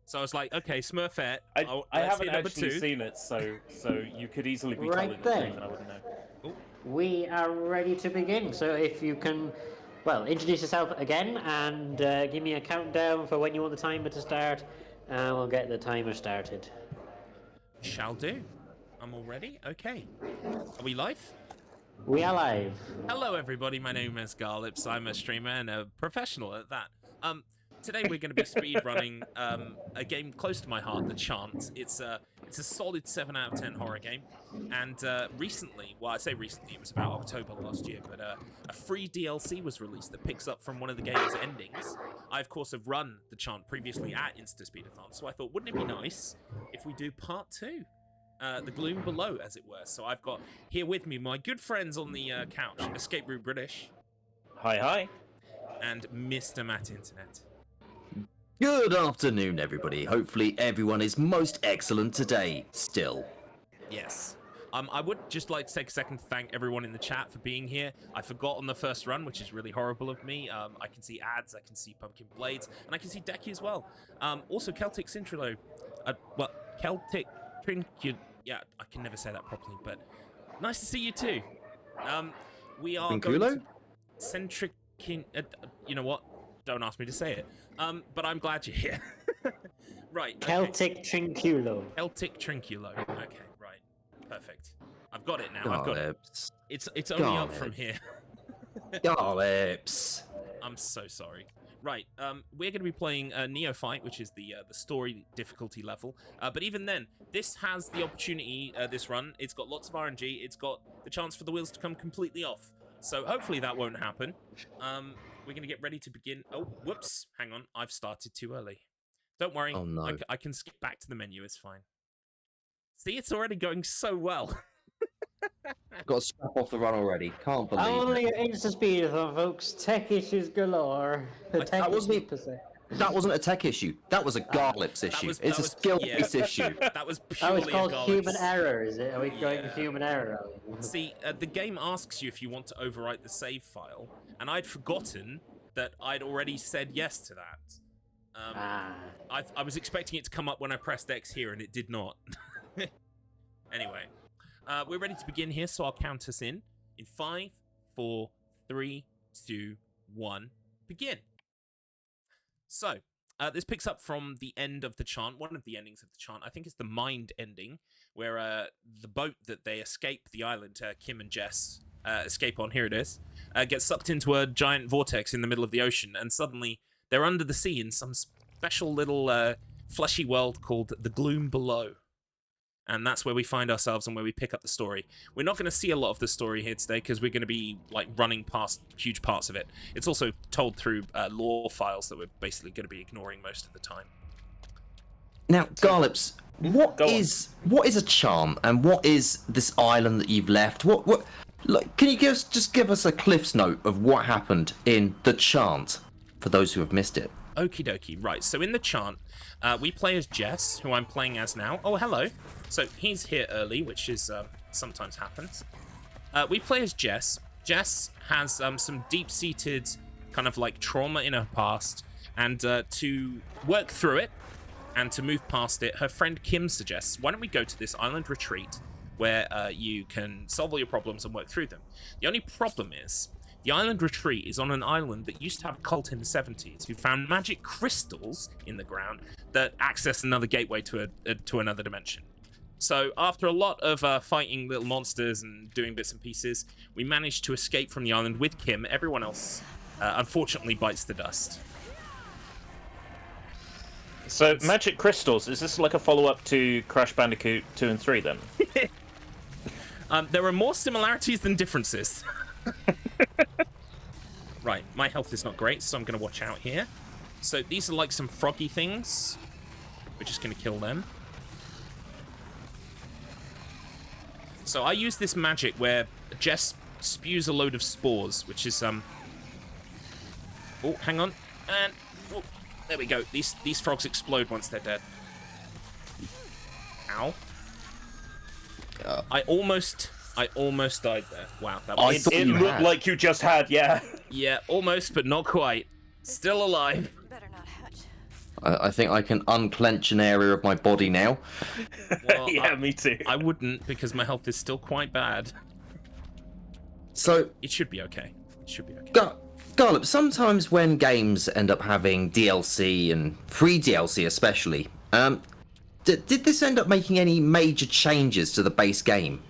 So I was like, okay, Smurfette. I haven't actually seen it, so you could easily be telling the truth and I wouldn't know. Ooh. We are ready to begin. So if you can, well, introduce yourself again and give me a countdown for when you want the timer to start, and we'll get the timer started. Shall do. I'm all ready. Okay. Are we live? We are live. Hello, everybody. My name is Garlips. I'm a streamer and a professional at that. Today we're going to be speedrunning a game close to my heart, the Chant. It's a solid 7 out of 10 horror game. And recently, well, I say recently, it was about October last year, but a free DLC was released that picks up from one of the game's endings. I, of course, have run the Chant previously at InstaSpeedathon, so I thought, wouldn't it be nice if we do part 2? The Gloom below, as it were. So I've got here with me my good friends on the couch, Escape Route British. Hi. And Mr. Matt Internet. Good afternoon, everybody. Hopefully everyone is most excellent today, still. Yes. I would just like to take a second to thank everyone in the chat for being here. I forgot on the first run, which is really horrible of me. I can see ads, I can see Pumpkin Blades, and I can see Decky as well. Also, Celtic Cintrilo. Celtic Trincu... Yeah, I can never say that properly, but nice to see you too. We are going to... Centric... you know what? Don't ask me to say it. But I'm glad you're here. Right. Okay. Celtic Trinculo. Celtic Trinculo. Okay, right. Perfect. I've got it now. I've got it. It's only up from here. Garlips. I'm so sorry. Right. We're going to be playing Neophyte, which is the story difficulty level. But even then, this has the opportunity. This run, it's got lots of RNG. It's got the chance for the wheels to come completely off. So hopefully that won't happen. We're going to get ready to begin. Oh, whoops. Hang on. I've started too early. Don't worry. Oh, no. I can skip back to the menu. It's fine. See, it's already going so well. Got to scrap off the run already. Can't believe Only it. InstaSpeedathon, folks. Tech issues galore. That wasn't a tech issue. That was a Garlips issue. It's a skill-based issue. That was purely it's called a human error, is it? Are we going Yeah. human error? See, the game asks you if you want to overwrite the save file, and I'd forgotten that I'd already said yes to that. I was expecting it to come up when I pressed X here, and it did not. Anyway, we're ready to begin here, so I'll count us in 5, 4, 3, 2, 1, begin. So, this picks up from the end of the Chant, one of the endings of the Chant. I think it's the Mind ending, where the boat that they escape the island, Kim and Jess escape on, here it is, gets sucked into a giant vortex in the middle of the ocean, and suddenly they're under the sea in some special little fleshy world called the Gloom below. And that's where we find ourselves and where we pick up the story. We're not going to see a lot of the story here today because we're going to be like running past huge parts of it. It's also told through lore files that we're basically going to be ignoring most of the time. Now, Garlips, what is a Chant, and what is this island that you've left? Like, can you just give us a Cliff's note of what happened in the Chant for those who have missed it? Okie dokie. Right. So in the Chant, we play as Jess, who I'm playing as now. Oh, hello. So he's here early, which is sometimes happens. We play as Jess. Jess has some deep-seated kind of like trauma in her past, and to work through it and to move past it, her friend Kim suggests, why don't we go to this island retreat where you can solve all your problems and work through them. The only problem is, the island retreat is on an island that used to have a cult in the 70s who found magic crystals in the ground that access another gateway to another dimension. So after a lot of fighting little monsters and doing bits and pieces, we managed to escape from the island with Kim. Everyone else, unfortunately, bites the dust. So, magic crystals, is this like a follow-up to Crash Bandicoot 2 and 3 then? There are more similarities than differences. Right, my health is not great, so I'm going to watch out here. So these are like some froggy things. We're just going to kill them. So I use this magic where Jess spews a load of spores, which is oh, hang on, and oh, there we go. These frogs explode once they're dead. Ow! I almost died there. Wow, that was. It looked like you just had, yeah. Yeah, almost, but not quite. Still alive. Better not hatch. I think I can unclench an area of my body now. Well, yeah, me too. I wouldn't, because my health is still quite bad. So it should be okay. It should be okay. Garlips, sometimes when games end up having DLC and free DLC especially, did this end up making any major changes to the base game?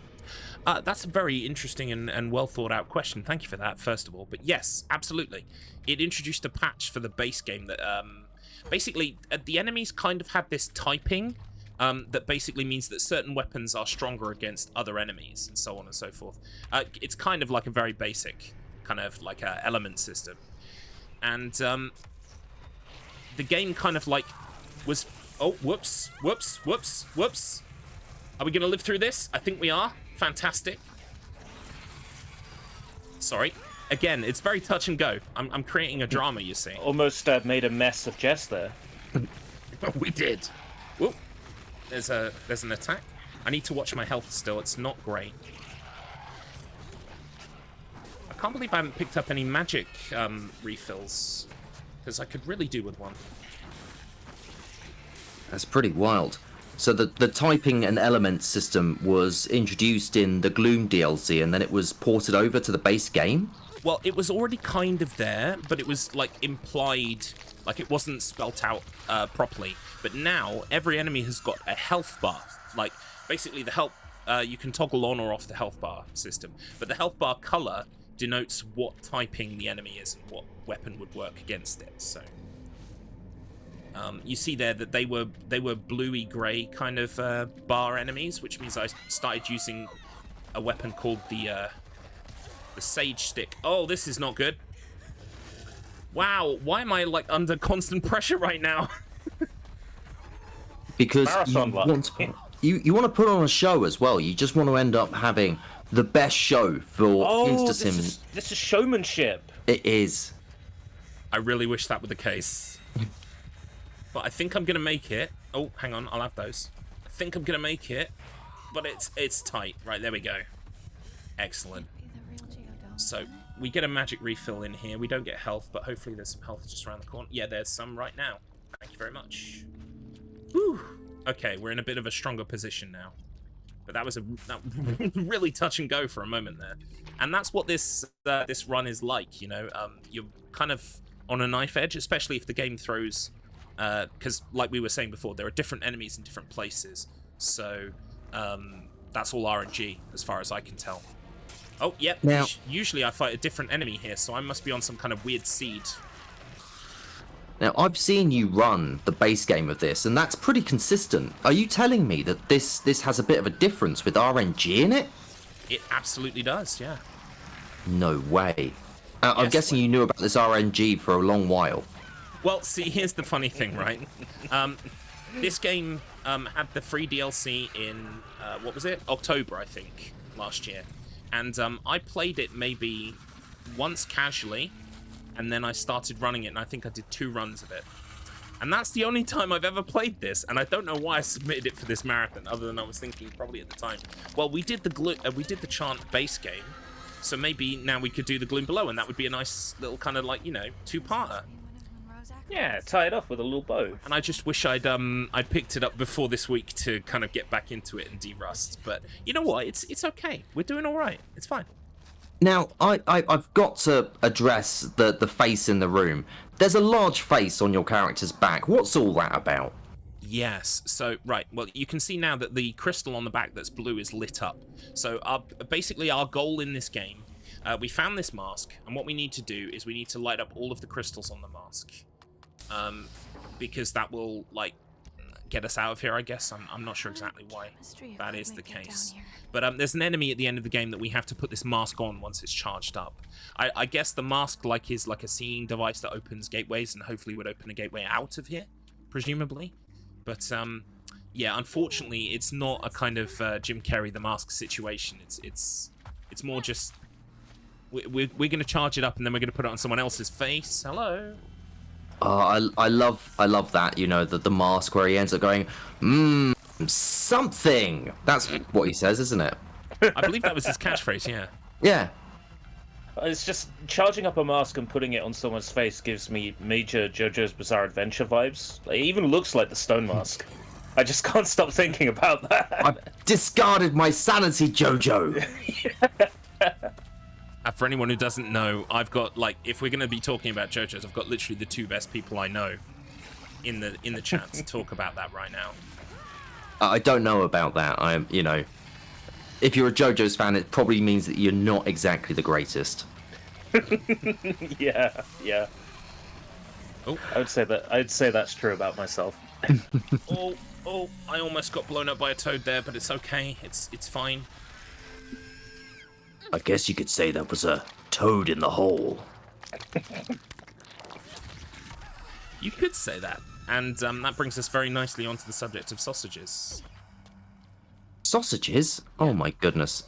That's a very interesting and well thought out question. Thank you for that, first of all. But yes, absolutely. It introduced a patch for the base game that basically the enemies kind of had this typing that basically means that certain weapons are stronger against other enemies and so on and so forth. It's kind of like a very basic kind of like a element system. And the game kind of like was... Oh, whoops. Are we going to live through this? I think we are. Fantastic. Sorry. Again, it's very touch and go. I'm creating a drama, you see. Almost made a mess of Jess there. We did. Whoop. There's an attack. I need to watch my health still. It's not great. I can't believe I haven't picked up any magic refills, because I could really do with one. That's pretty wild. So the typing and element system was introduced in the Gloom DLC, and then it was ported over to the base game? Well, it was already kind of there, but it was like implied, like it wasn't spelt out properly. But now every enemy has got a health bar. Like basically the health, you can toggle on or off the health bar system. But the health bar color denotes what typing the enemy is and what weapon would work against it. So you see there that they were bluey grey kind of bar enemies, which means I started using a weapon called the Sage Stick. Oh, this is not good. Wow, why am I like under constant pressure right now? Because you want to put on a show as well. You just want to end up having the best show for InstaSim. This is showmanship. It is. I really wish that were the case. But I think I'm gonna make it. Oh, hang on, I'll have those. I think I'm gonna make it, but it's tight. Right, there we go. Excellent. So we get a magic refill in here. We don't get health, but hopefully there's some health just around the corner. Yeah, there's some right now. Thank you very much. Whew. Okay, we're in a bit of a stronger position now. But that was that really touch and go for a moment there. And that's what this this run is like, you know. You're kind of on a knife edge, especially if the game throws... because, like we were saying before, there are different enemies in different places. So, that's all RNG, as far as I can tell. Oh, yep. Now, usually I fight a different enemy here, so I must be on some kind of weird seed. Now, I've seen you run the base game of this, and that's pretty consistent. Are you telling me that this has a bit of a difference with RNG in it? It absolutely does, yeah. No way. I'm guessing you knew about this RNG for a long while. Well, see, here's the funny thing, right? This game had the free DLC in, what was it? October, I think, last year. And I played it maybe once casually, and then I started running it, and I think I did 2 runs of it. And that's the only time I've ever played this, and I don't know why I submitted it for this marathon, other than I was thinking probably at the time, well, we did the Chant base game, so maybe now we could do the Gloom below, and that would be a nice little kind of like, you know, 2-parter. Yeah, tie it off with a little bow. And I just wish I'd picked it up before this week to kind of get back into it and de-rust. But you know what? It's okay. We're doing all right. It's fine. Now, I've got to address the face in the room. There's a large face on your character's back. What's all that about? Yes. So, right. Well, you can see now that the crystal on the back that's blue is lit up. So, basically our goal in this game, we found this mask, and what we need to do is we need to light up all of the crystals on the mask. Because that will, like, get us out of here, I guess. I'm not sure exactly why that is the case. But there's an enemy at the end of the game that we have to put this mask on once it's charged up. I guess the mask is like a seeing device that opens gateways and hopefully would open a gateway out of here, presumably. But, yeah, unfortunately, it's not a kind of Jim Carrey the mask situation. It's more just... We're going to charge it up and then we're going to put it on someone else's face. Hello? I love that, you know, the mask where he ends up going, something. That's what he says, isn't it? I believe that was his catchphrase, yeah. Yeah. It's just charging up a mask and putting it on someone's face gives me major JoJo's Bizarre Adventure vibes. It even looks like the stone mask. I just can't stop thinking about that. I've discarded my sanity, Jojo. For anyone who doesn't know, I've got, like, if we're going to be talking about JoJo's, I've got literally the 2 best people I know in the chat to talk about that right now. I don't know about that. If you're a JoJo's fan, it probably means that you're not exactly the greatest. Yeah. Oh. I'd say that's true about myself. Oh, I almost got blown up by a toad there, but it's okay. It's fine. I guess you could say that was a toad in the hole. You could say that. And that brings us very nicely onto the subject of sausages. Sausages? Oh my goodness.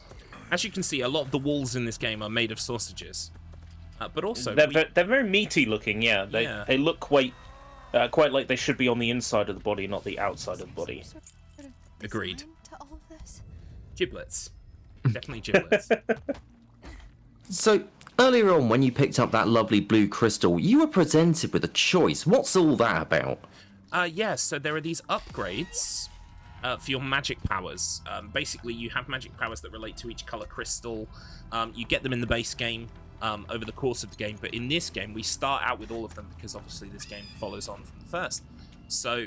As you can see, a lot of the walls in this game are made of sausages. But also... They're very meaty looking, yeah. They look quite like they should be on the inside of the body, not the outside of the body. Agreed. Giblets. Definitely giblets. So, earlier on, when you picked up that lovely blue crystal, you were presented with a choice. What's all that about? So there are these upgrades for your magic powers. Basically, you have magic powers that relate to each color crystal. You get them in the base game over the course of the game, but in this game, we start out with all of them because obviously this game follows on from the first. So,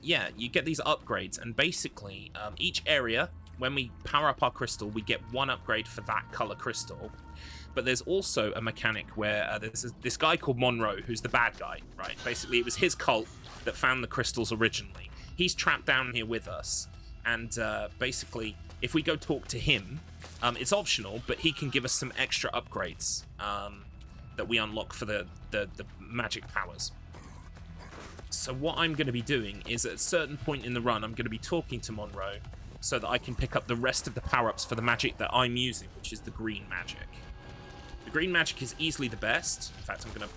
you get these upgrades, and basically, each area, when we power up our crystal, we get 1 upgrade for that color crystal. But there's also a mechanic where there's this guy called Monroe, who's the bad guy, right? Basically, it was his cult that found the crystals originally. He's trapped down here with us, and basically, if we go talk to him, it's optional, but he can give us some extra upgrades that we unlock for the magic powers. So what I'm going to be doing is at a certain point in the run, I'm going to be talking to Monroe so that I can pick up the rest of the power-ups for the magic that I'm using, which is the green magic. The green magic is easily the best. In fact, I'm going to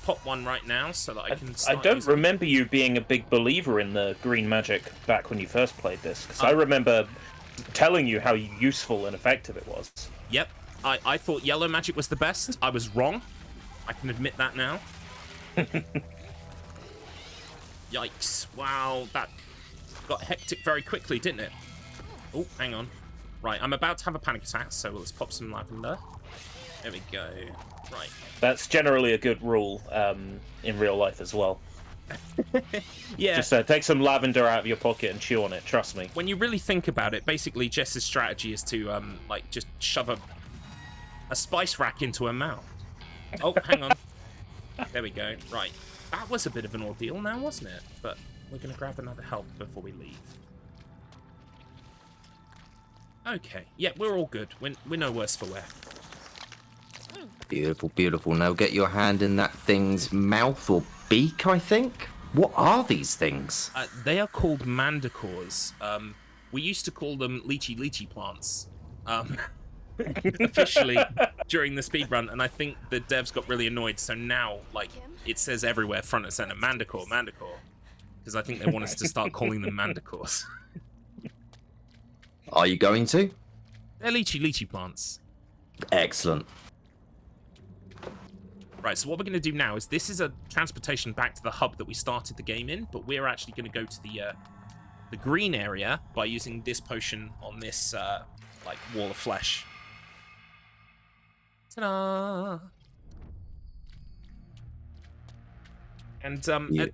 pop one right now so that I can start I don't using... remember you being a big believer in the green magic back when you first played this, because I remember telling you how useful and effective it was. Yep. I thought yellow magic was the best. I was wrong. I can admit that now. Yikes. Wow, that got hectic very quickly, didn't it? Oh, hang on. Right, I'm about to have a panic attack, so let's pop some lavender. There we go. Right. That's generally a good rule in real life as well. Yeah. Just take some lavender out of your pocket and chew on it, trust me. When you really think about it, basically Jess's strategy is to just shove a spice rack into her mouth. Oh, hang on. There we go. Right. That was a bit of an ordeal now, wasn't it? But we're going to grab another help before we leave. Okay. Yeah, we're all good. We're no worse for wear. Beautiful, beautiful. Now get your hand in that thing's mouth or beak, I think. What are these things? They are called mandicores. We used to call them lychee plants. Officially during the speedrun, and I think the devs got really annoyed, so now, like, it says everywhere, front and center, mandicore, because I think they want us to start calling them mandicores. Are you going to? They're lychee plants. Excellent. Right, so what we're going to do now is this is a transportation back to the hub that we started the game in, but we're actually going to go to the green area by using this potion on this like wall of flesh. Ta-da! And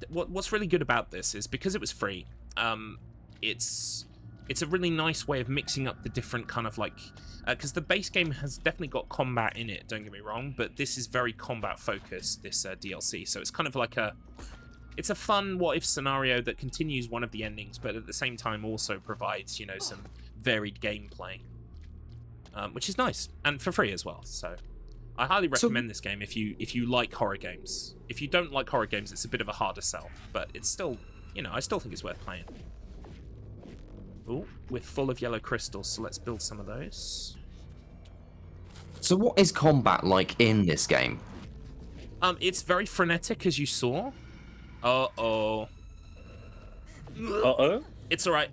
what's really good about this is because it was free, it's a really nice way of mixing up the different kind of like, because the base game has definitely got combat in it, don't get me wrong, but this is very combat focused, this DLC, so it's kind of like it's a fun what-if scenario that continues one of the endings, but at the same time also provides, some varied gameplay, which is nice, and for free as well, so I highly recommend this game if you like horror games. If you don't like horror games, it's a bit of a harder sell, but it's still, I still think it's worth playing. Oh, we're full of yellow crystals, so let's build some of those. So what is combat like in this game? It's very frenetic, as you saw. Uh-oh. Uh-oh? It's alright.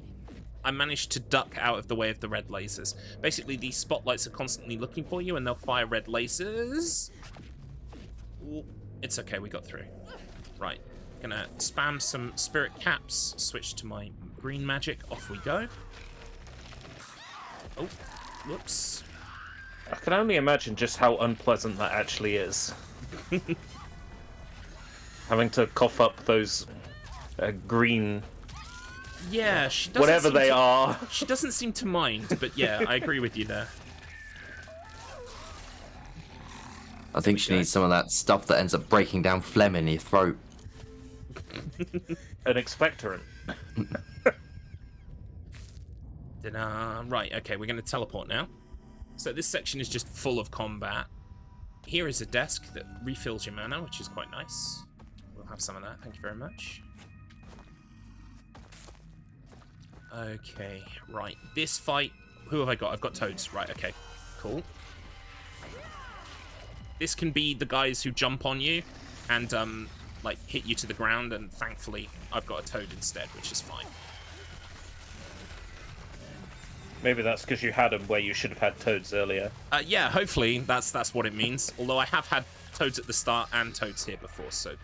I managed to duck out of the way of the red lasers. Basically, these spotlights are constantly looking for you, and they'll fire red lasers. Ooh, it's okay, we got through. Right, gonna spam some spirit caps, switch to my green magic, off we go. Oh, whoops. I can only imagine just how unpleasant that actually is. Having to cough up those green... Yeah, she doesn't whatever they are. She doesn't seem to mind, but yeah, I agree with you there. I think she needs some of that stuff that ends up breaking down phlegm in your throat. An expectorant. Right, okay, we're going to teleport now. So this section is just full of combat. Here is a desk that refills your mana, which is quite nice. We'll have some of that, thank you very much. Okay, right, this fight... Who have I got? I've got toads. Right, okay, cool. This can be the guys who jump on you and, like, hit you to the ground, and thankfully I've got a toad instead, which is fine. Maybe that's because you had them where you should have had toads earlier. Yeah, hopefully that's what it means. Although I have had toads at the start and toads here before, so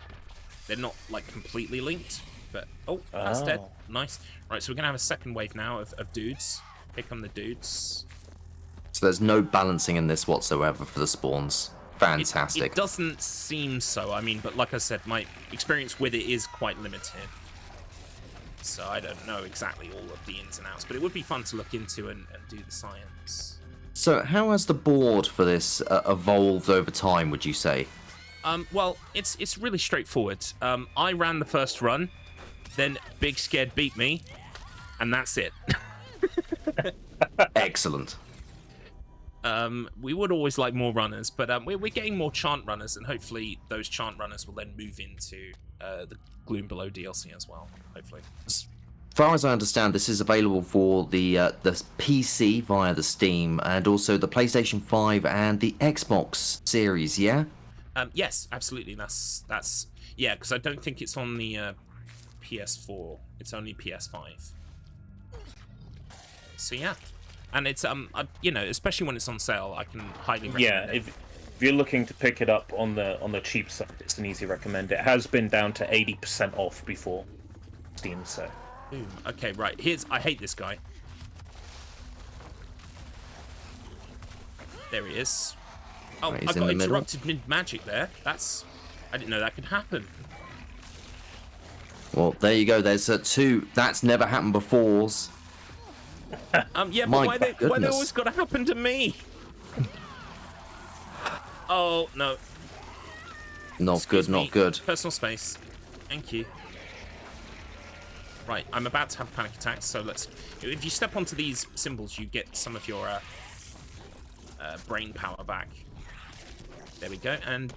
they're not, like, completely linked. But, oh, that's dead. Nice. Right, so we're going to have a second wave now of dudes. Here come the dudes. So there's no balancing in this whatsoever for the spawns. Fantastic. It doesn't seem so, I mean, but like I said, my experience with it is quite limited. So I don't know exactly all of the ins and outs, but it would be fun to look into and do the science. So how has the board for this evolved over time, would you say? Well, it's really straightforward. I ran the first run, then Big Scared beat me, and that's it. Excellent. We would always like more runners, but we're getting more Chant runners, and hopefully those Chant runners will then move into the Gloom Below DLC as well, hopefully. As far as I understand, this is available for the PC via the Steam, and also the PlayStation 5 and the Xbox series, yeah? Yes, absolutely. That's yeah, because I don't think it's on the PS4. It's only PS5. So yeah. And it's you know, especially when it's on sale, I can highly recommend it. If you're looking to pick it up on the cheap side, it's an easy recommend. It has been down to 80% off before Steam, so. Ooh, okay, right. I hate this guy. There he is. Oh, Right, I he's in got the middle. interrupted mid-magic there. I didn't know that could happen. Well, there you go. There's two. That's never happened before. Yeah, My but why they goodness. always got to happen to me? Oh, no. Not Excuse good, not me. good. Personal space. Thank you. Right, I'm about to have panic attacks, so let's... If you step onto these symbols, you get some of your brain power back. There we go, and...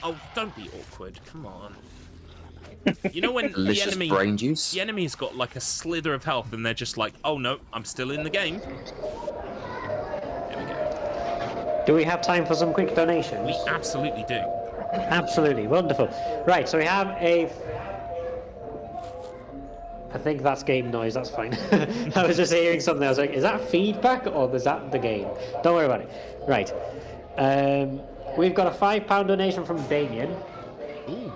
Oh, don't be awkward. Come on. You know when the Delicious enemy... brain juice. The enemy's got, like, a slither of health, and they're just like, oh, no, I'm still in the game. There we go. Do we have time for some quick donations? We absolutely do. Absolutely, wonderful. Right, so we have a... I think that's game noise, that's fine. I was just hearing something, I was like, is that feedback or is that the game? Don't worry about it. Right. We've got a £5 donation from Damien. Ooh.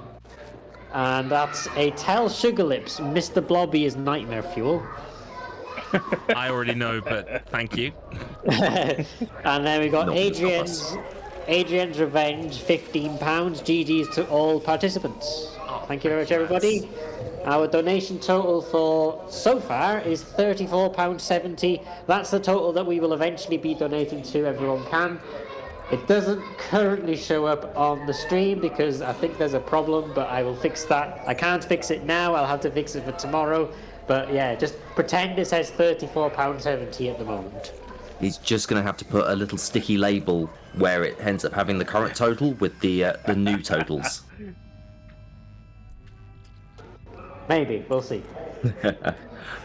And that's a Tell Sugar Lips, Mr. Blobby is nightmare fuel. I already know, but thank you. And then we got Not Adrian's Revenge, £15. GG's to all participants. Oh, Thank you very much, everybody. Our donation total for so far is £34.70. That's the total that we will eventually be donating to. Everyone can. It doesn't currently show up on the stream because I think there's a problem, but I will fix that. I can't fix it now. I'll have to fix it for tomorrow. But yeah, just pretend it says £34.70 at the moment. He's just going to have to put a little sticky label where it ends up having the current total with the new totals. Maybe, we'll see.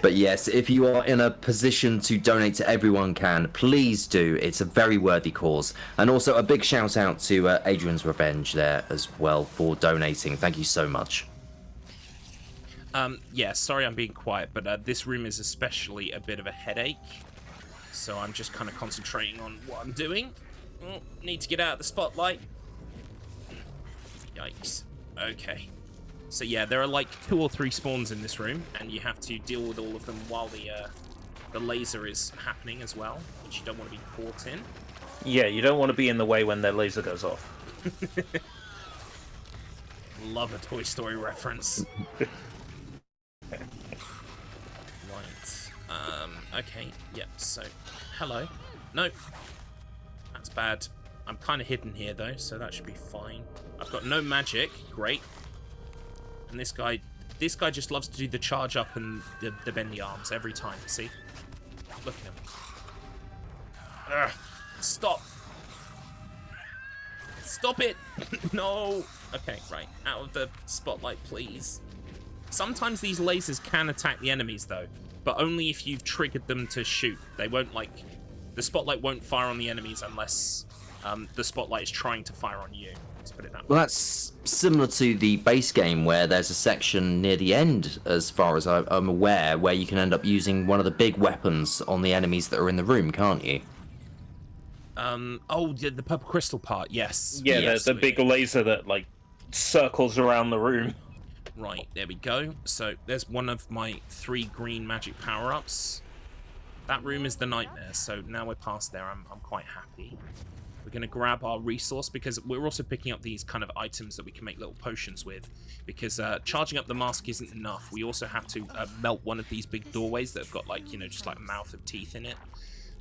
But yes, if you are in a position to donate to Everyone Can, please do. It's a very worthy cause. And also a big shout out to Adrian's Revenge there as well for donating. Thank you so much. Yeah, sorry I'm being quiet, but this room is especially a bit of a headache. So I'm just kind of concentrating on what I'm doing. Oh, need to get out of the spotlight. Yikes. Okay. So yeah, there are like 2 or 3 spawns in this room, and you have to deal with all of them while the laser is happening as well, which you don't want to be caught in. Yeah, you don't want to be in the way when their laser goes off. Love a Toy Story reference. Right. Okay. Yeah. So, hello. No. That's bad. I'm kind of hidden here though, so that should be fine. I've got no magic. Great. And this guy just loves to do the charge up and the bendy arms every time. See? Look at him. Ugh. Stop. Stop it. No. Okay, right. Out of the spotlight, please. Sometimes these lasers can attack the enemies, though, but only if you've triggered them to shoot. They won't, like... The spotlight won't fire on the enemies unless the spotlight is trying to fire on you. Let's put it that way. Well, that's similar to the base game where there's a section near the end, as far as I'm aware, where you can end up using one of the big weapons on the enemies that are in the room, can't you? Oh, the purple crystal part, yes. Yeah, yes, the big laser that, like, circles around the room. Right, there we go. So, there's one of my 3 green magic power-ups. That room is the nightmare, so now we're past there, I'm quite happy. We're going to grab our resource, because we're also picking up these kind of items that we can make little potions with. Because charging up the mask isn't enough. We also have to melt one of these big doorways that have got, like, you know, just like a mouth of teeth in it.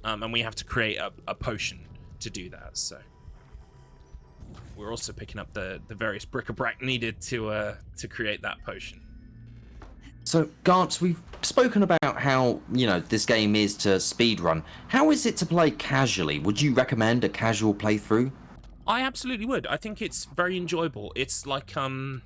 And we have to create a potion to do that, so... We're also picking up the various bric-a-brac needed to create that potion. So, Garlips, we've spoken about how, you know, this game is to speedrun. How is it to play casually? Would you recommend a casual playthrough? I absolutely would. I think it's very enjoyable. It's like, the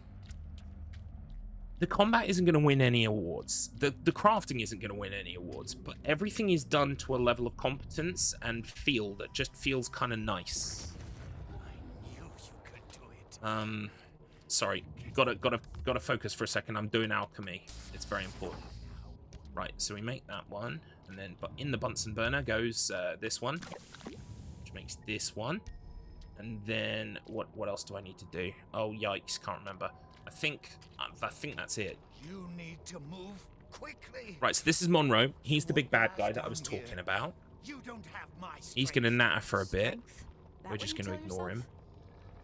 combat isn't going to win any awards. The crafting isn't going to win any awards, but everything is done to a level of competence and feel that just feels kind of nice. Sorry, gotta focus for a second. I'm doing alchemy. It's very important. Right, so we make that one, and then but in the Bunsen burner goes this one, which makes this one, and then what else do I need to do? Oh yikes, can't remember. I think that's it. You need to move quickly. Right, so this is Monroe. He's the big bad guy that I was talking about. You don't have my He's gonna natter for a bit. That We're what just you gonna tell ignore him.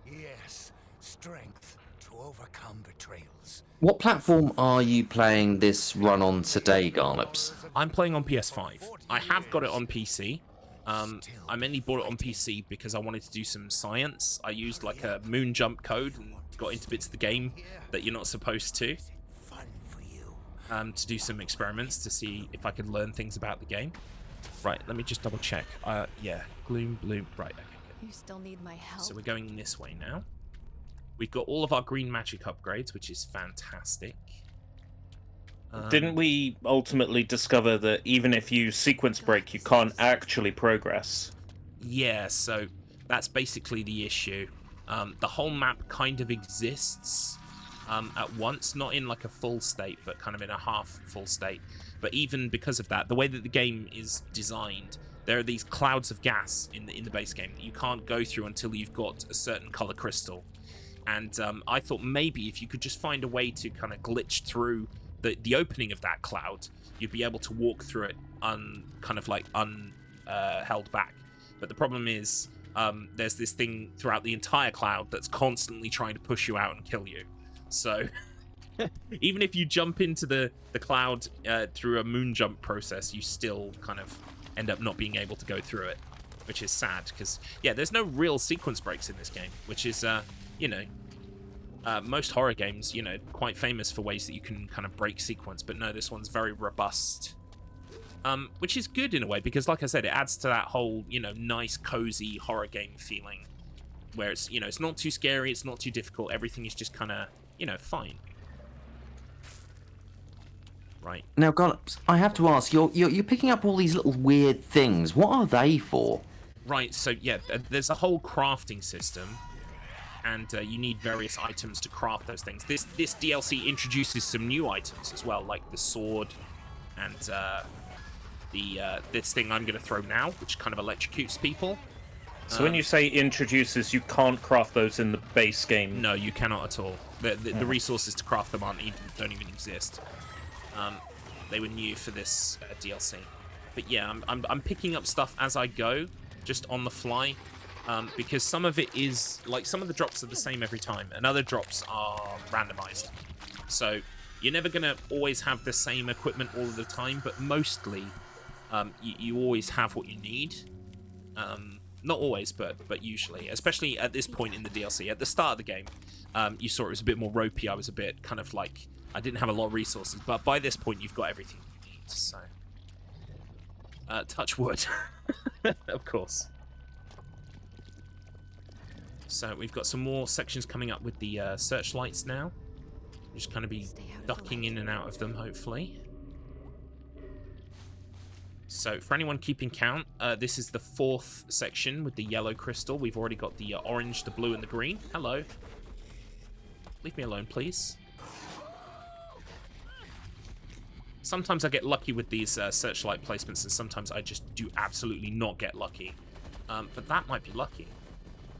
yourself? Yes, strength to overcome betrayals. What platform are you playing this run on today, Garlips? I'm playing on PS5. I have got it on PC. I mainly bought it on PC because I wanted to do some science. I used like a moon jump code and got into bits of the game that you're not supposed to. Fun for you. To do some experiments to see if I could learn things about the game. Right, let me just double check. Yeah, Gloom. Right, okay, good. You still need my help. So we're going this way now. We've got all of our green magic upgrades, which is fantastic. Didn't we ultimately discover that even if you sequence break, you can't actually progress? Yeah, so that's basically the issue. The whole map kind of exists at once, not in like a full state, but kind of in a half full state. But even because of that, the way that the game is designed, there are these clouds of gas in the base game that you can't go through until you've got a certain color crystal. And I thought maybe if you could just find a way to kind of glitch through the opening of that cloud, you'd be able to walk through it held back. But the problem is there's this thing throughout the entire cloud that's constantly trying to push you out and kill you. So even if you jump into the cloud through a moon jump process, you still kind of end up not being able to go through it, which is sad because, yeah, there's no real sequence breaks in this game, which is, you know, most horror games, you know, quite famous for ways that you can kind of break sequence, but no, this one's very robust. Which is good in a way, because like I said, it adds to that whole, you know, nice, cozy horror game feeling, where it's, you know, it's not too scary, it's not too difficult, everything is just kind of, you know, fine. Right. Now, Garlips, I have to ask, you're picking up all these little weird things. What are they for? Right, so yeah, there's a whole crafting system, and you need various items to craft those things. This DLC introduces some new items as well, like the sword and this thing I'm going to throw now, which kind of electrocutes people. So when you say introduces, you can't craft those in the base game? No, you cannot at all. The resources to craft them don't even exist. They were new for this DLC. But yeah, I'm picking up stuff as I go, just on the fly, because some of it is, like, some of the drops are the same every time, and other drops are randomized. So you're never going to always have the same equipment all of the time, but mostly you always have what you need. Not always, but usually, especially at this point in the DLC. At the start of the game, you saw it was a bit more ropey. I was a bit kind of like, I didn't have a lot of resources, but by this point you've got everything you need, so touch wood. Of course. So we've got some more sections coming up with the searchlights now. Just kind of be ducking in and out of them, hopefully. So for anyone keeping count, this is the 4th section with the yellow crystal. We've already got the orange, the blue, and the green. Hello. Leave me alone, please. Sometimes I get lucky with these searchlight placements, and sometimes I just do absolutely not get lucky. But that might be lucky.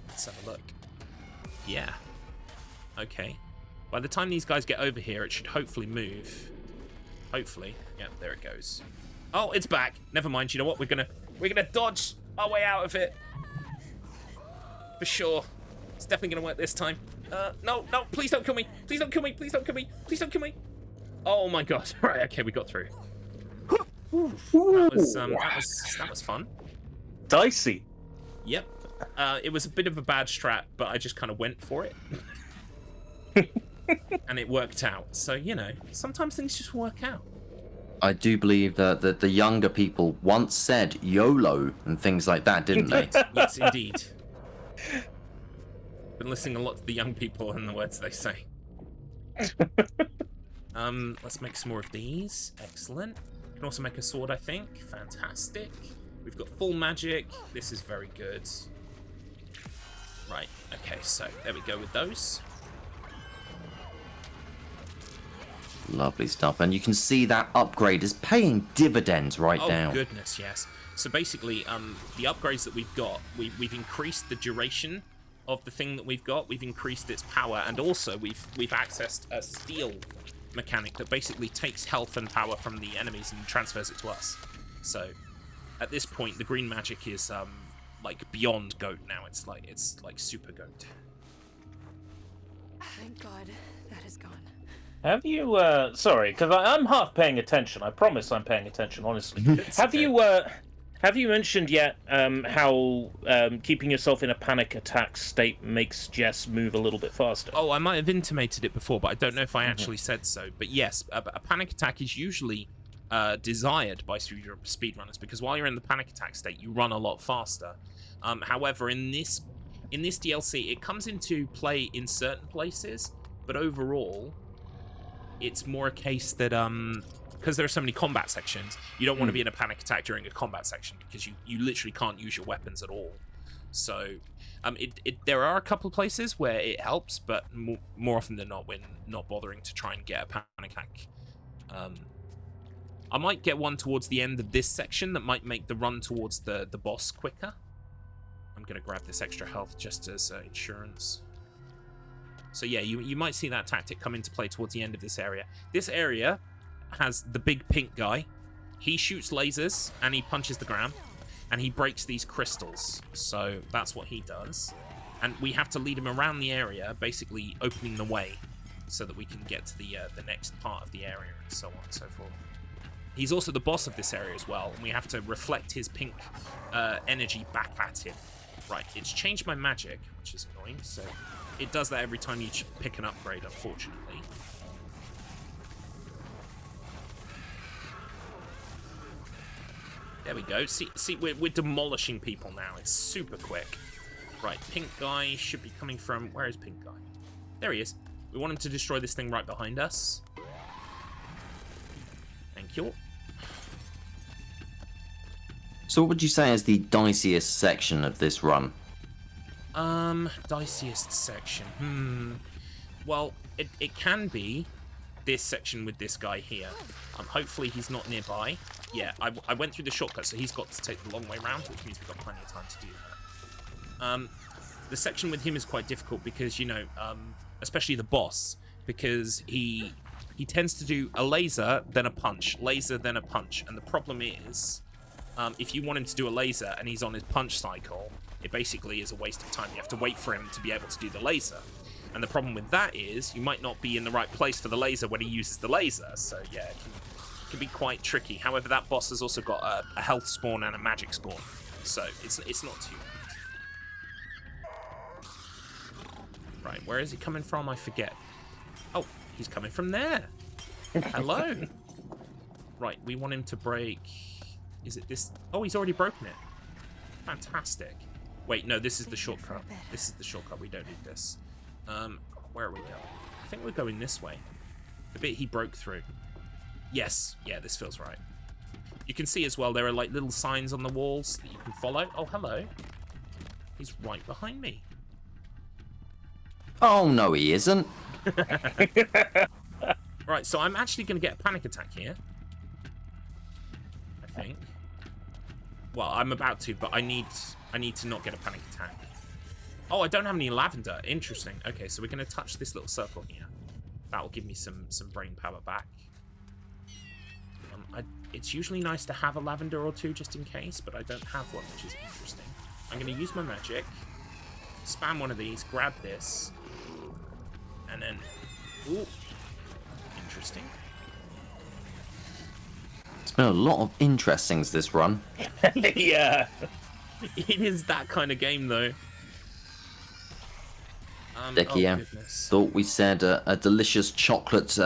Let's have a look. Yeah. Okay. By the time these guys get over here, it should hopefully move. Hopefully. Yeah, there it goes. Oh, it's back. Never mind. You know what? We're gonna dodge our way out of it. For sure. It's definitely gonna work this time. No, please don't kill me. Please don't kill me. Please don't kill me. Please don't kill me. Oh my god. Right, okay, we got through. That was fun. Dicey. Yep. It was a bit of a bad strat, but I just kind of went for it. And it worked out. So, you know, sometimes things just work out. I do believe that the younger people once said YOLO and things like that, didn't they? Yes, indeed. Been listening a lot to the young people and the words they say. Let's make some more of these. Excellent. Can also make a sword, I think. Fantastic. We've got full magic. This is very good. Right. Okay, so there we go with those. Lovely stuff. And you can see that upgrade is paying dividends right now. Oh, goodness, yes. So basically, the upgrades that we've got, we've increased the duration of the thing that we've got. We've increased its power, and also we've accessed a steal mechanic that basically takes health and power from the enemies and transfers it to us. So at this point, the green magic is like beyond goat now. It's like super goat. Thank God that is gone. Have you, sorry, because I'm half paying attention. I promise I'm paying attention, honestly. Have you mentioned yet how keeping yourself in a panic attack state makes Jess move a little bit faster? Oh, I might have intimated it before, but I don't know if I actually said so. But yes, a panic attack is usually desired by speedrunners, because while you're in the panic attack state, you run a lot faster. However, in this DLC, it comes into play in certain places, but overall, it's more a case that because there are so many combat sections, you don't want to be in a panic attack during a combat section, because you literally can't use your weapons at all. So there are a couple of places where it helps, but more often than not, we're not bothering to try and get a panic attack. I might get one towards the end of this section that might make the run towards the boss quicker. I'm going to grab this extra health just as insurance. So yeah, you might see that tactic come into play towards the end of this area. This area has the big pink guy. He shoots lasers and he punches the ground and he breaks these crystals. So that's what he does. And we have to lead him around the area, basically opening the way so that we can get to the next part of the area and so on and so forth. He's also the boss of this area as well, and we have to reflect his pink energy back at him. Right, it's changed my magic, which is annoying, so it does that every time you pick an upgrade, unfortunately. There we go. See, we're demolishing people now. It's super quick. Right, pink guy should be coming from... Where is pink guy? There he is. We want him to destroy this thing right behind us. Thank you. So what would you say is the diciest section of this run? Diciest section. Well, it can be this section with this guy here. Hopefully he's not nearby. Yeah, I went through the shortcut, so he's got to take the long way round, which means we've got plenty of time to do that. The section with him is quite difficult because, you know, especially the boss, because he tends to do a laser, then a punch, laser, then a punch. And the problem is, if you want him to do a laser and he's on his punch cycle, it basically is a waste of time. You have to wait for him to be able to do the laser. And the problem with that is you might not be in the right place for the laser when he uses the laser. So yeah, it can be quite tricky. However, that boss has also got a health spawn and a magic spawn. So it's not too bad. Right, where is he coming from? I forget. Oh, he's coming from there. Hello. Right, we want him to break... Is it this? Oh, he's already broken it. Fantastic. Wait, no, this is the shortcut. This is the shortcut. We don't need this. Where are we going? I think we're going this way. The bit he broke through. Yes. Yeah, this feels right. You can see as well, there are like little signs on the walls that you can follow. Oh, hello. He's right behind me. Oh, no, he isn't. Right, so I'm actually going to get a panic attack here. I think. Well, I'm about to, but I need to not get a panic attack. Oh, I don't have any lavender. Interesting. Okay, so we're going to touch this little circle here. That will give me some brain power back. It's usually nice to have a lavender or two just in case, but I don't have one, which is interesting. I'm going to use my magic, spam one of these, grab this, and then... Ooh. Interesting. There's been a lot of interestings this run. Yeah. It is that kind of game, though. Dickie, oh, thought we said a delicious chocolate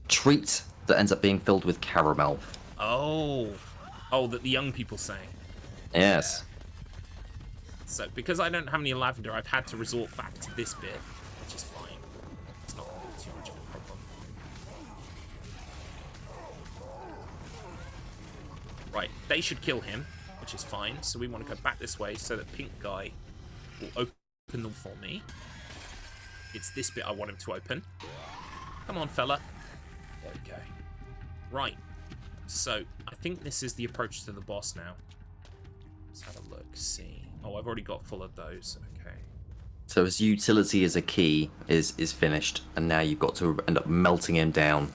treat that ends up being filled with caramel. Oh, that the young people say. Yes. Yeah. So, because I don't have any lavender, I've had to resort back to this bit, which is fine. It's not too much of a problem. Right, they should kill him, which is fine. So we want to go back this way so that pink guy will open them for me. It's this bit I want him to open. Come on, fella. There we go. Right. So, I think this is the approach to the boss now. Let's have a look, see. Oh, I've already got full of those. Okay. So his utility as a key is finished, and now you've got to end up melting him down.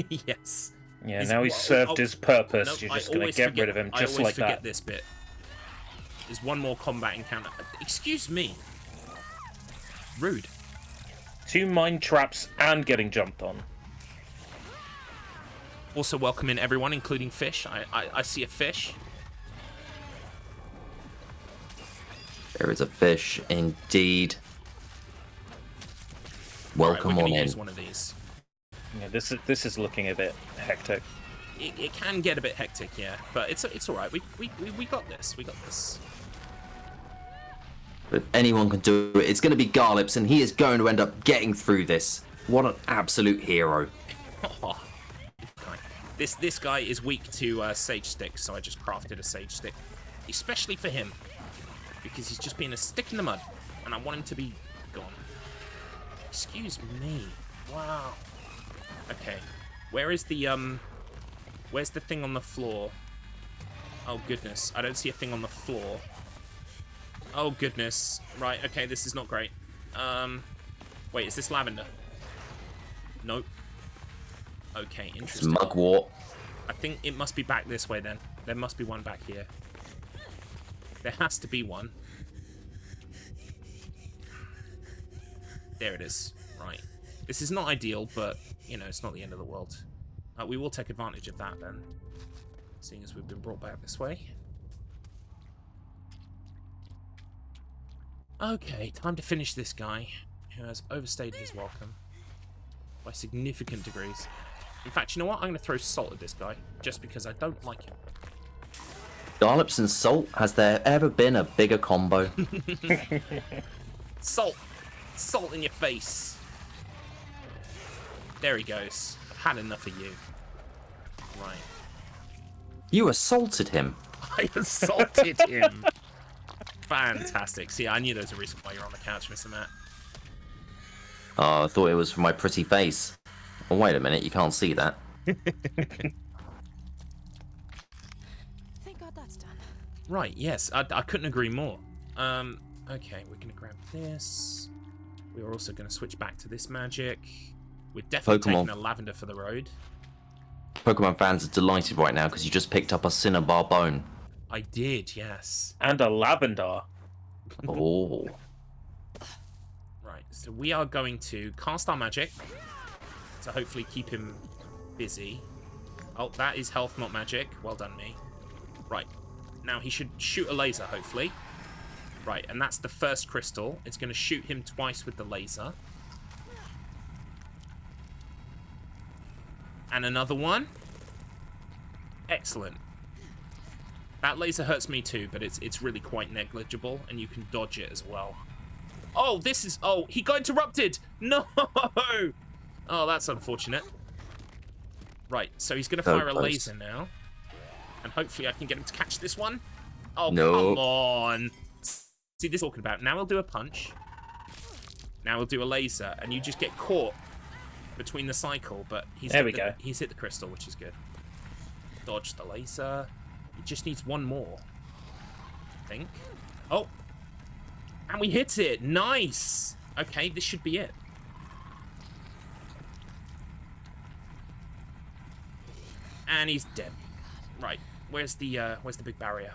Yes. Yeah, now he's served his purpose. You're just going to get rid of him just like that. I always forget this bit. There's one more combat encounter. Excuse me. Rude. 2 mine traps and getting jumped on. Also welcome in everyone, including fish. I see a fish. There is a fish, indeed. Welcome right, on in. Use one of these. Yeah, this is looking a bit hectic. It can get a bit hectic, yeah, but it's all right. We got this. We got this. But if anyone can do it, it's going to be Garlips, and he is going to end up getting through this. What an absolute hero. This guy is weak to sage sticks, so I just crafted a sage stick, especially for him, because he's just being a stick in the mud, and I want him to be gone. Excuse me. Wow. Okay. Where is the where's the thing on the floor? Oh goodness, I don't see a thing on the floor. Oh goodness. Right, okay, this is not great. Wait, is this lavender? Nope. Okay, interesting. It's mugwort. I think it must be back this way then. There must be one back here. There has to be one. There it is. Right. This is not ideal, but, you know, it's not the end of the world. We will take advantage of that then, seeing as we've been brought back this way. Okay, time to finish this guy, who has overstayed his welcome by significant degrees. In fact, you know what? I'm going to throw salt at this guy, just because I don't like him. Garlips and salt, has there ever been a bigger combo? Salt! Salt in your face! There he goes. I've had enough of you. Right. You assaulted him. I assaulted him! Fantastic. See, I knew there was a reason why you're on the couch, Mr. Matt. Oh, I thought it was for my pretty face. Oh, wait a minute, you can't see that. Thank God that's done. Right, yes, I couldn't agree more. Okay, we're going to grab this. We're also going to switch back to this magic. We're definitely taking a lavender for the road. Pokemon fans are delighted right now because you just picked up a Cinnabar bone. I did, yes. And a lavender. Oh. Right, so we are going to cast our magic to hopefully keep him busy. Oh, that is health, not magic. Well done, me. Right, now he should shoot a laser, hopefully. Right, and that's the first crystal. It's going to shoot him twice with the laser. And another one. Excellent. That laser hurts me too, but it's really quite negligible, and you can dodge it as well. Oh, this is... Oh, he got interrupted! No! Oh, that's unfortunate. Right, so he's going to fire a laser now. And hopefully I can get him to catch this one. Oh, no. Come on! See, this is talking about. Now we'll do a punch. Now we'll do a laser, and you just get caught between the cycle, but he's hit the crystal, which is good. Dodge the laser. He just needs one more, I think. Oh! And we hit it! Nice! Okay, this should be it. And he's dead. Right, where's the big barrier?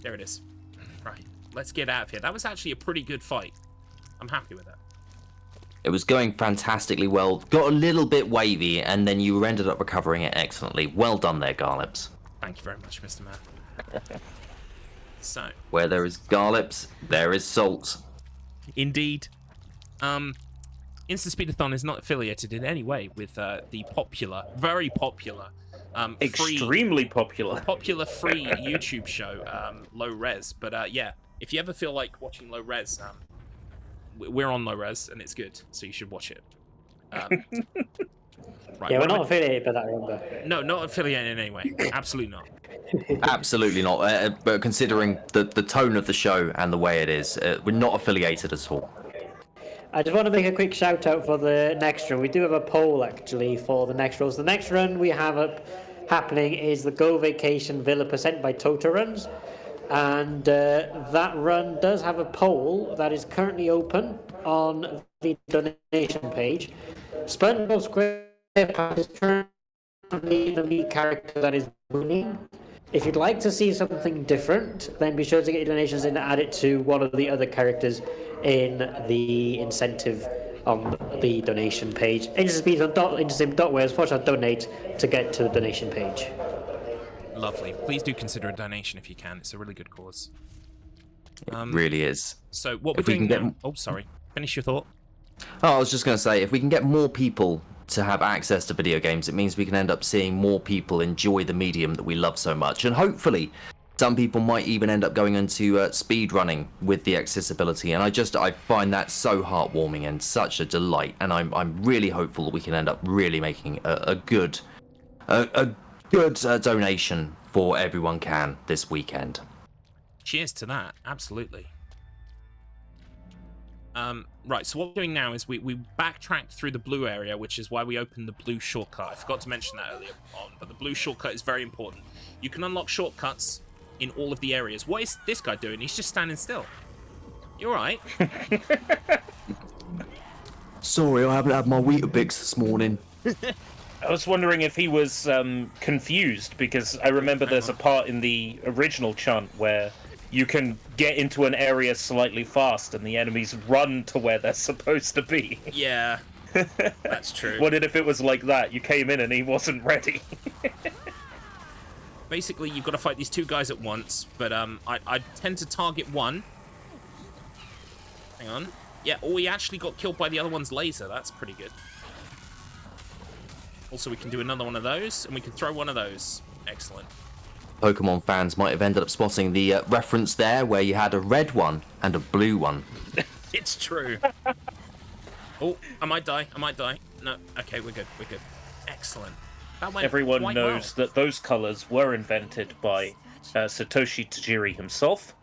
There it is. Right, let's get out of here. That was actually a pretty good fight. I'm happy with it. It was going fantastically well. Got a little bit wavy, and then you ended up recovering it excellently. Well done there, Garlips. Thank you very much, Mr. Man. So, where there is Garlips, there is salt. Indeed. InstaSpeedathon is not affiliated in any way with the popular, very popular, extremely popular free YouTube show, Low Res. But yeah, if you ever feel like watching Low Res, we're on Low Res and it's good, so you should watch it. Right, yeah, we're not affiliated by that, remember? No, not affiliated in any way. Absolutely not. Absolutely not. But considering the tone of the show and the way it is, we're not affiliated at all. I just want to make a quick shout out for the next run. We do have a poll actually for the next runs. The next run we have happening is the Go Vacation Villa Percent by Toto Runs. And that run does have a poll that is currently open on the donation page. SpongeBob SquarePants is currently the lead character that is winning. If you'd like to see something different, then be sure to get your donations in and add it to one of the other characters in the incentive on the donation page. InstaSpeedathon.wales/donate to get to the donation page. Lovely. Please do consider a donation if you can. It's a really good cause. It really is. So what we're doing now... Oh, sorry. Finish your thought. Oh, I was just going to say, if we can get more people to have access to video games, it means we can end up seeing more people enjoy the medium that we love so much. And hopefully, some people might even end up going into speed running with the accessibility. And I find that so heartwarming and such a delight. And I'm really hopeful that we can end up really making a good donation for everyone can this weekend. Cheers to that. Absolutely. Right, so what we're doing now is we backtracked through the blue area, which is why we opened the blue shortcut. I forgot to mention that earlier on, but the blue shortcut is very important. You can unlock shortcuts in all of the areas. What is this guy doing? He's just standing still. You alright? Sorry, I haven't had my Weetabix this morning. I was wondering if he was confused, because I remember there's a part in the original Chant where you can get into an area slightly fast and the enemies run to where they're supposed to be. Yeah, that's true. Wondered if it was like that. You came in and he wasn't ready. Basically, you've got to fight these two guys at once, but I tend to target one. Hang on. Yeah, oh, he actually got killed by the other one's laser. That's pretty good. Also, we can do another one of those, and we can throw one of those. Excellent. Pokemon fans might have ended up spotting the reference there, where you had a red one and a blue one. It's true. Oh, I might die. I might die. No, okay, we're good. We're good. Excellent. That went Everyone quite knows well. that those colours were invented by Satoshi Tajiri himself.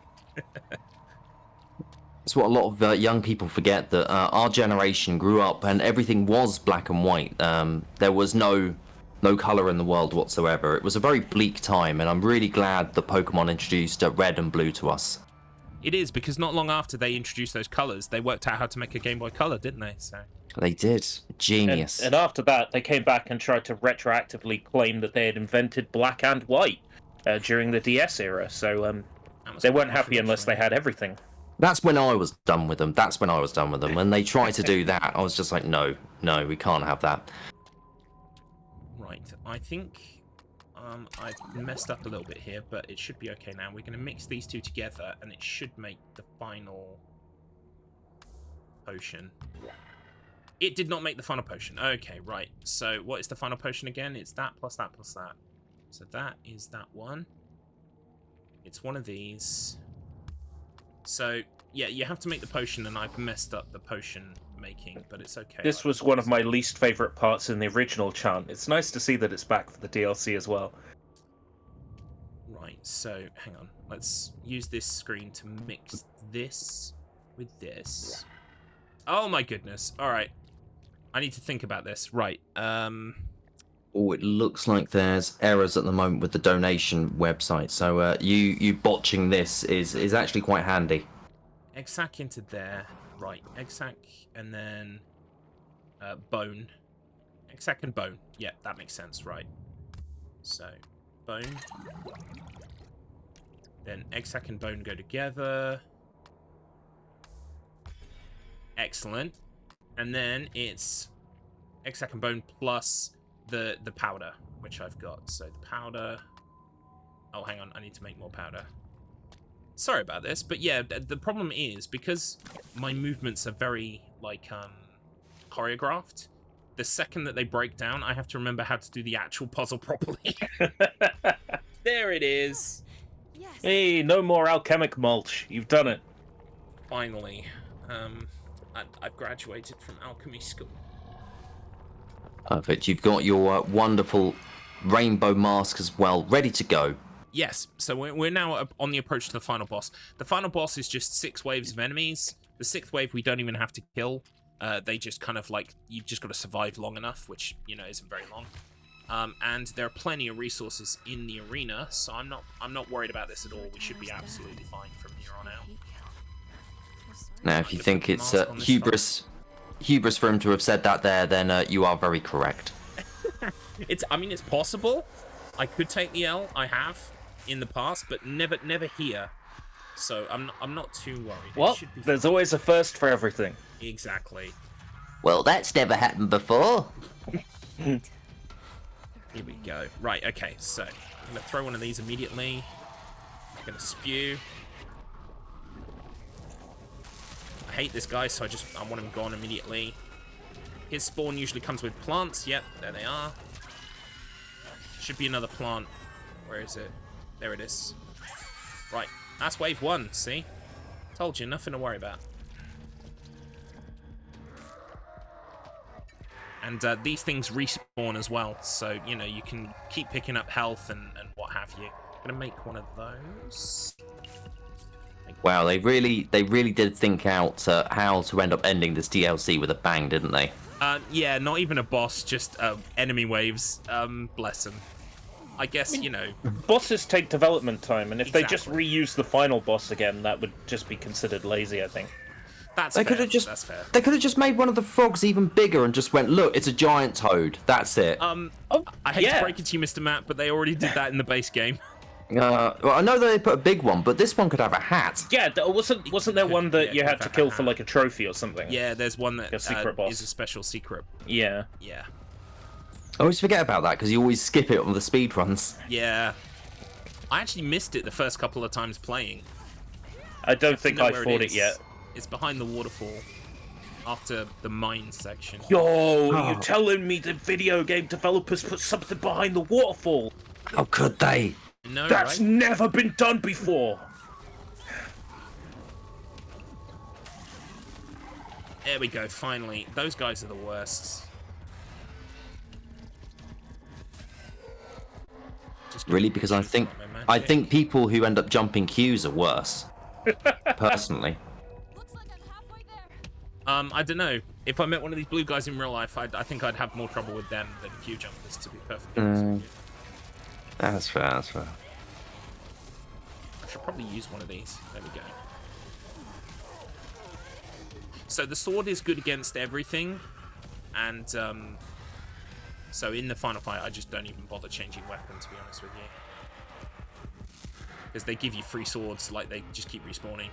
It's what a lot of young people forget, that our generation grew up and everything was black and white. There was no color in the world whatsoever. It was a very bleak time, and I'm really glad that Pokemon introduced red and blue to us. It is, because not long after they introduced those colors, they worked out how to make a Game Boy Color, didn't they? So They did. Genius. And after that, they came back and tried to retroactively claim that they had invented black and white during the DS era. So they weren't happy unless they had everything. That's when I was done with them. When they tried to do that, I was just like, no, we can't have that. Right, I think I've messed up a little bit here, but it should be okay now. We're going to mix these two together, and it should make the final potion. It did not make the final potion. Okay, right. So what is the final potion again? It's that plus that plus that. So that is that one. It's one of these. So, yeah, you have to make the potion, and I've messed up the potion making, but it's okay. This was one of my least favourite parts in the original Chant. It's nice to see that it's back for the DLC as well. Right, so, hang on. Let's use this screen to mix this with this. Oh my goodness. Alright. I need to think about this. Right, Oh, it looks like there's errors at the moment with the donation website. So you botching this is actually quite handy. Exac into there. Right, Exac and then bone. Exac and bone. Yeah, that makes sense, right. So, bone. Then Exac and bone go together. Excellent. And then it's Exac and bone plus the powder, which I've got. So the powder... Oh, hang on, I need to make more powder. Sorry about this, but yeah, the problem is, because my movements are very, like, choreographed, the second that they break down, I have to remember how to do the actual puzzle properly. There it is. Yes. Hey, no more alchemic mulch. You've done it. Finally. I've graduated from alchemy school. Perfect. You've got your wonderful rainbow mask as well, ready to go. Yes, so we're now on the approach to the final boss. The final boss is just 6 waves of enemies. The 6th wave we don't even have to kill. They just kind of like, you've just got to survive long enough, which, you know, isn't very long. And there are plenty of resources in the arena, so I'm not worried about this at all. We should be absolutely fine from here on out. Now, if you think it's hubris for him to have said that there, then you are very correct. I mean, it's possible. I could take the L. I have in the past, but never here. So I'm not too worried. Well, there's always a first for everything. Exactly. Well, that's never happened before. Here we go. Right, okay, so I'm going to throw one of these immediately. I'm going to spew. I hate this guy, so I want him gone immediately. His spawn usually comes with plants. Yep, there they are. Should be another plant. Where is it? There it is. Right, that's wave 1, see? Told you, nothing to worry about. And these things respawn as well, so, you know, you can keep picking up health and what have you. I'm gonna make one of those. Wow, they really did think out how to end up ending this DLC with a bang, didn't they? Yeah, not even a boss, just enemy waves. Bless them. I guess, you know... Bosses take development time, and if they just reuse the final boss again, that would just be considered lazy, I think. That's fair. That's fair. They could have just made one of the frogs even bigger and just went, look, it's a giant toad. That's it. I hate to break it to you, Mr. Matt, but they already did that in the base game. Well, I know that they put a big one, but this one could have a hat. Yeah, wasn't there one that you had to kill for like a trophy or something? Yeah, there's one that a secret boss. is a special secret. Yeah. Yeah. I always forget about that because you always skip it on the speed runs. Yeah. I actually missed it the first couple of times playing. I don't think I fought it yet. It's behind the waterfall after the mine section. Yo, you're telling me the video game developers put something behind the waterfall? How could they? No, That's right? never been done before. There we go, finally. Those guys are the worst. Really? Because I think I think people who end up jumping queues are worse. Personally. Looks like I'm halfway there. I don't know. If I met one of these blue guys in real life, I think I'd have more trouble with them than queue jumpers, to be perfectly honest with you. That's fair, that's fair. I should probably use one of these. There we go. So the sword is good against everything, and so in the final fight, I just don't even bother changing weapon, to be honest with you. Because they give you free swords, like they just keep respawning.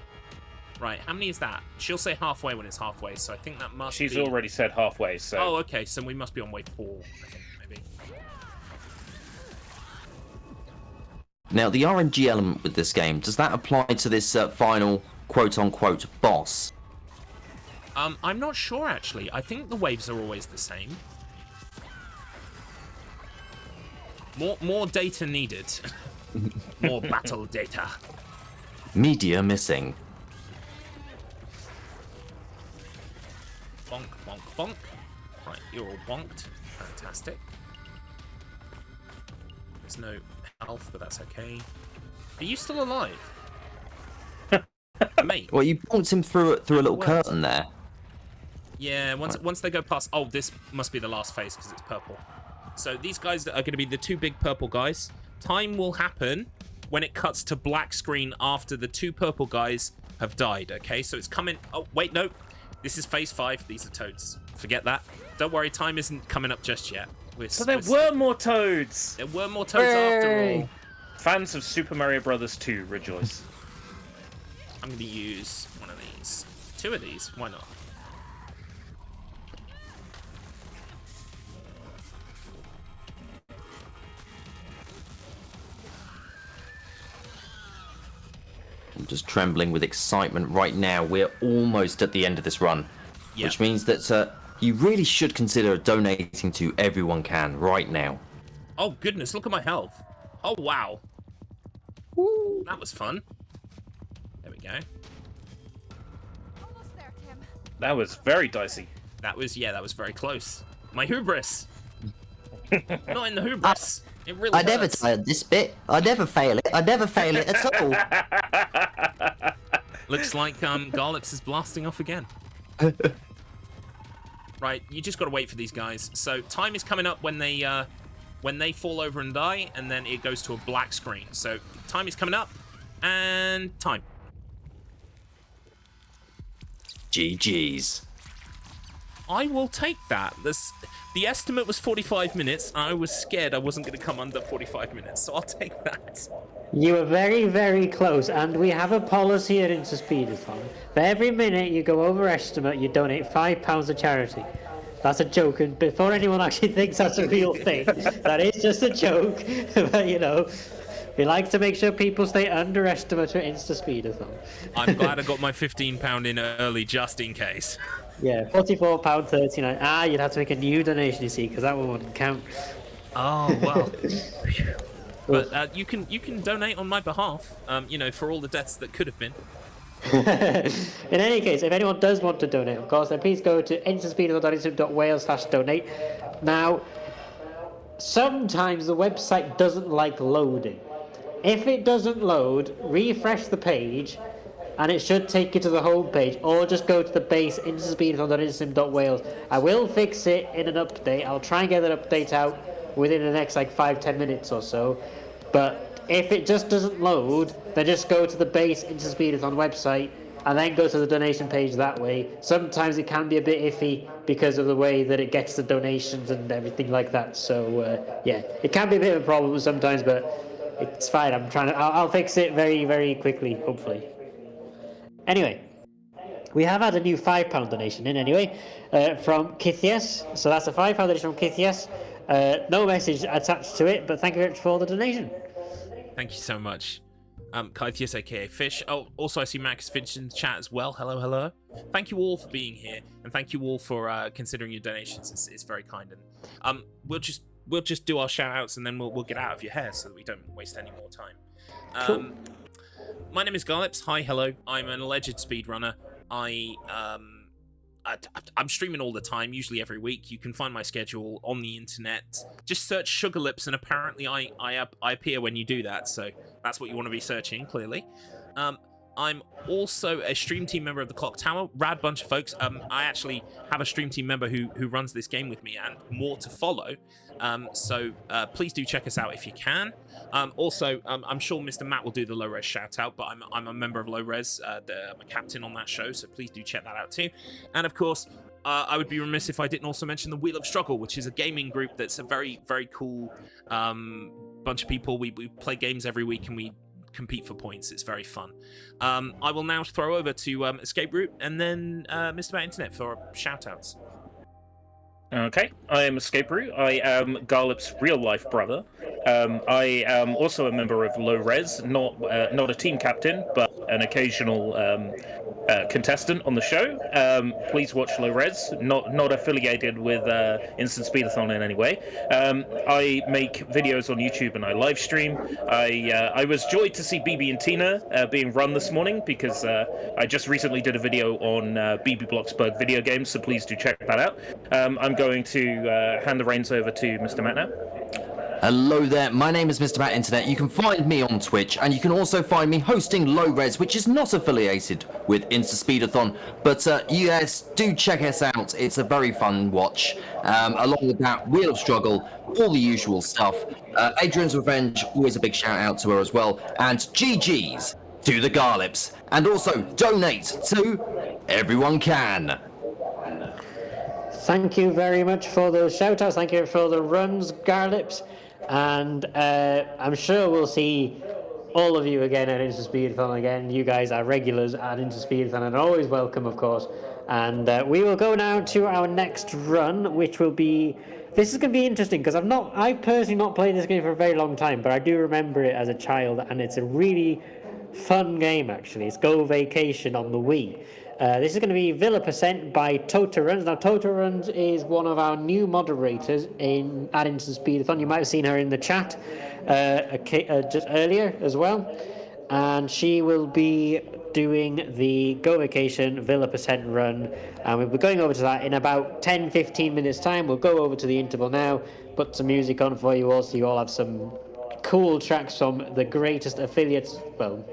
Right, how many is that? She'll say halfway when it's halfway, so I think that must be... She's already said halfway, so... Oh, okay, so we must be on wave 4, I think, maybe. Now, the RNG element with this game, does that apply to this final quote-unquote boss? I'm not sure, actually. I think the waves are always the same. More data needed. More battle data. Media missing. Bonk, bonk, bonk. Right, you're all bonked. Fantastic. There's no health, but that's okay. Are you still alive? Mate. Well, you bonked him through a little curtain there. Yeah, once they go past... Oh, this must be the last phase because it's purple. So these guys are going to be the two big purple guys. Time will happen when it cuts to black screen after the two purple guys have died, okay? So it's coming... Oh, wait, no. This is phase 5. These are toads. Forget that. Don't worry, time isn't coming up just yet. So there were more toads! There were more toads after all. Fans of Super Mario Bros. 2, rejoice. I'm going to use one of these. 2 of these. Why not? I'm just trembling with excitement right now. We're almost at the end of this run. Yep. Which means that you really should consider donating to Everyone Can right now. Oh, goodness. Look at my health. Oh, wow. Woo. That was fun. There we go. Almost there, Kim. That was very dicey. That was very close. My hubris. Not in the hubris. It really I never tired this bit. I never fail it. I never fail it at all. Looks like Garlips is blasting off again. Right, you just got to wait for these guys. So time is coming up when they fall over and die, and then it goes to a black screen. So time is coming up, and time. GG's. I will take that. The estimate was 45 minutes. And I was scared I wasn't going to come under 45 minutes, so I'll take that. You were very, very close, and we have a policy at InstaSpeedathon. For every minute you go over estimate, you donate £5 to charity. That's a joke, and before anyone actually thinks that's a real thing, that is just a joke. But, you know, we like to make sure people stay under estimate at InstaSpeedathon. I'm glad I got my £15 in early just in case. Yeah, £44.39. You'd have to make a new donation, you see, because that one wouldn't count. Oh, well. But you can donate on my behalf, you know, for all the deaths that could have been. In any case, if anyone does want to donate, of course, then please go to instaspeedathon.wales/donate. Now, sometimes the website doesn't like loading. If it doesn't load, refresh the page, and it should take you to the home page, or just go to the base instaspeedathon.instim.wales. I will fix it in an update. I'll try and get that update out within the next 5-10 minutes or so. But if it just doesn't load, then just go to the base InstaSpeedathon website and then go to the donation page that way. Sometimes it can be a bit iffy because of the way that it gets the donations and everything like that. So yeah, it can be a bit of a problem sometimes, but it's fine. I'll fix it very, very quickly, hopefully. Anyway, we have had a new £5 donation in anyway from Kithias. So that's a £5 donation from Kithias. No message attached to it, but thank you very much for the donation. Thank you so much. Kythias, aka Fish. Oh, also I see Max Finch in the chat as well. Hello, hello. Thank you all for being here, and thank you all for considering your donations. It's very kind, and we'll just do our shout outs and then we'll get out of your hair so that we don't waste any more time. Cool. My name is Garlips. Hi, hello. I'm an alleged speedrunner. I I'm streaming all the time, usually every week. You can find my schedule on the internet. Just search Sugarlips, and apparently I appear when you do that, so that's what you want to be searching, clearly. I'm also a stream team member of the Clock Tower. Rad bunch of folks. I actually have a stream team member who runs this game with me, and more to follow. So please do check us out if you can. Also, I'm sure Mr. Matt will do the Low Res shout out, but I'm a member of Low Res. I'm a captain on that show, so please do check that out too. And of course, I would be remiss if I didn't also mention the Wheel of Struggle, which is a gaming group that's a very, very cool bunch of people. We play games every week and we compete for points. It's very fun. I will now throw over to Escape Route and then Mr. Matt Internet for shout outs. Okay, I am Escape Route. I am Garlips' real-life brother. I am also a member of Low Res, not a team captain, but an occasional contestant on the show. Please watch Low Res. Not affiliated with InstaSpeedathon in any way. I make videos on YouTube and I live stream. I was joyed to see BB and Tina being run this morning because I just recently did a video on BB Bloxburg video games, so please do check that out. I'm going to hand the reins over to Mr. Matt now. Hello there, my name is Mr. Matt Internet. You can find me on Twitch, and you can also find me hosting Low Res, which is not affiliated with InstaSpeedathon, but you guys do check us out. It's a very fun watch. Along with that, Wheel of Struggle, all the usual stuff. Adrian's Revenge, always a big shout out to her as well. And GG's to the Garlips. And also donate to Everyone Can. Thank you very much for those shout-outs. Thank you for the runs, Garlips. And I'm sure we'll see all of you again at InstaSpeedathon again. You guys are regulars at InstaSpeedathon and always welcome, of course. And we will go now to our next run, which will be... This is going to be interesting because I've personally not played this game for a very long time, but I do remember it as a child, and it's a really fun game, actually. It's Go Vacation on the Wii. This is going to be Villa Percent by Tota Runs. Now, Tota Runs is one of our new moderators at InstaSpeedathon. You might have seen her in the chat just earlier as well. And she will be doing the Go Vacation Villa Percent run. And we'll be going over to that in about 10-15 minutes time. We'll go over to the interval now, put some music on for you all so you all have some cool tracks from the greatest affiliates. Well,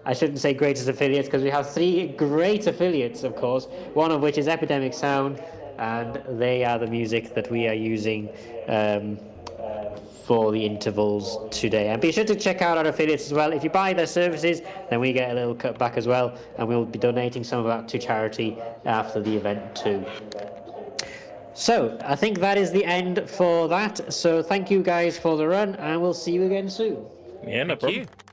I shouldn't say greatest affiliates because we have 3 great affiliates, of course, one of which is Epidemic Sound, and they are the music that we are using for the intervals today. And be sure to check out our affiliates as well. If you buy their services, then we get a little cut back as well, and we'll be donating some of that to charity after the event too. So, I think that is the end for that. So, thank you guys for the run, and we'll see you again soon. Yeah, no problem. Thank you.